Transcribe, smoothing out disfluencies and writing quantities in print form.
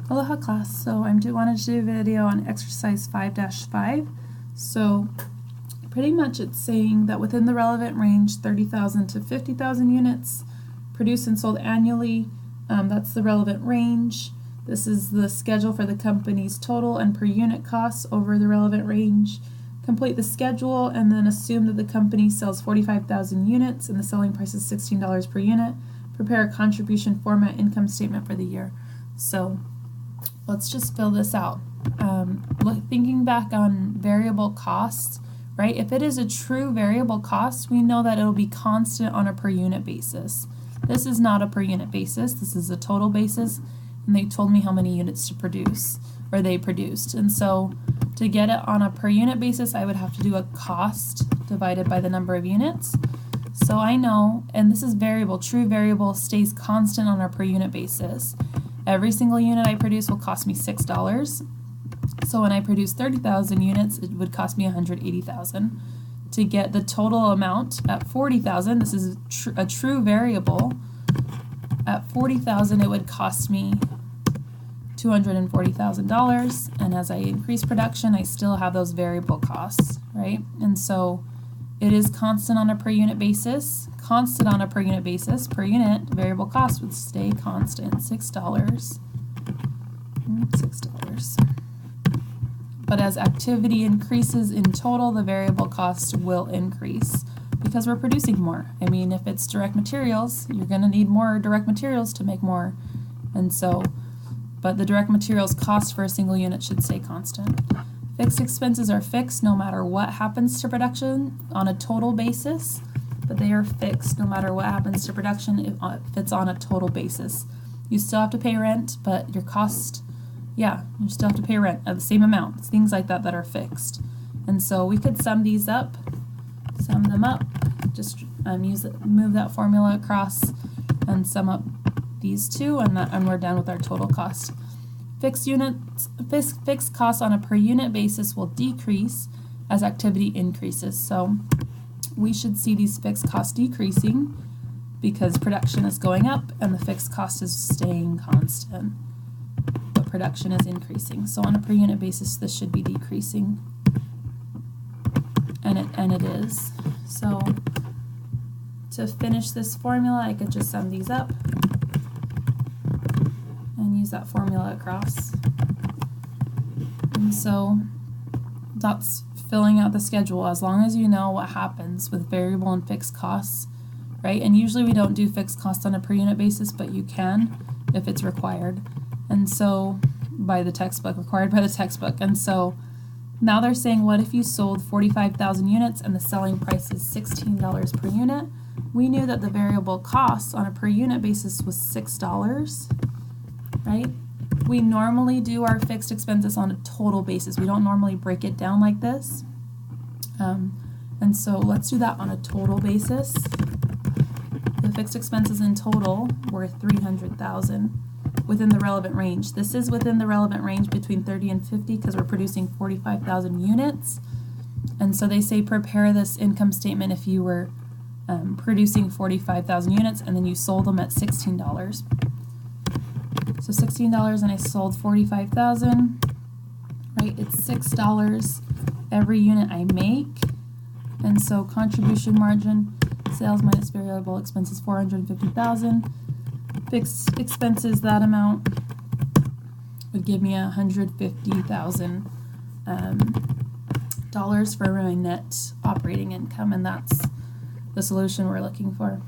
Aloha class. So I wanted to do a video on exercise 5-5. So pretty much it's saying that within the relevant range, 30,000 to 50,000 units produced and sold annually. That's the relevant range. This is the schedule for the company's total and per unit costs over the relevant range. Complete the schedule and then assume that the company sells 45,000 units and the selling price is $16 per unit. Prepare a contribution format income statement for the year. So let's just fill this out. Thinking back on variable costs, right? If it is a true variable cost, we know that it'll be constant on a per unit basis. This is not a per unit basis, this is a total basis, and they told me how many units to produce, or they produced. And so to get it on a per unit basis, I would have to do a cost divided by the number of units. So I know, and this is variable, true variable stays constant on a per unit basis. Every single unit I produce will cost me $6. So when I produce 30,000 units, it would cost me $180,000. To get the total amount at 40,000, this is a true variable. At 40,000, it would cost me $240,000. And as I increase production, I still have those variable costs, right? And so it is constant on a per unit basis. Constant on a per unit basis. Per unit, variable cost would stay constant, $6. $6. But as activity increases in total, the variable cost will increase because we're producing more. I mean, if it's direct materials, you're going to need more direct materials to make more. And so, but the direct materials cost for a single unit should stay constant. Fixed expenses are fixed no matter what happens to production on a total basis, but they are fixed no matter what happens to production if it's on a total basis. You still have to pay rent, but your cost, yeah, you still have to pay rent at the same amount. It's things like that that are fixed. And so we could sum these up, sum them up, just move that formula across and sum up these two, and we're done with our total cost. Fixed costs on a per unit basis will decrease as activity increases. So we should see these fixed costs decreasing because production is going up and the fixed cost is staying constant, but production is increasing. So on a per unit basis, this should be decreasing, and it is. So to finish this formula, I could just sum these up and use that formula across. And so that's filling out the schedule as long as you know what happens with variable and fixed costs, right? And usually we don't do fixed costs on a per unit basis, but you can if it's required. And so by the textbook, required by the textbook. And so now they're saying, what if you sold 45,000 units and the selling price is $16 per unit? We knew that the variable cost on a per unit basis was $6. Right? We normally do our fixed expenses on a total basis. We don't normally break it down like this. And so let's do that on a total basis. The fixed expenses in total were 300,000 within the relevant range. This is within the relevant range between 30 and 50 because we're producing 45,000 units. And so they say prepare this income statement if you were producing 45,000 units and then you sold them at $16. So $16 and I sold 45,000, right? It's $6 every unit I make. And so contribution margin, sales minus variable expenses, 450,000. Fixed expenses, that amount would give me $150,000 for my net operating income, and that's the solution we're looking for.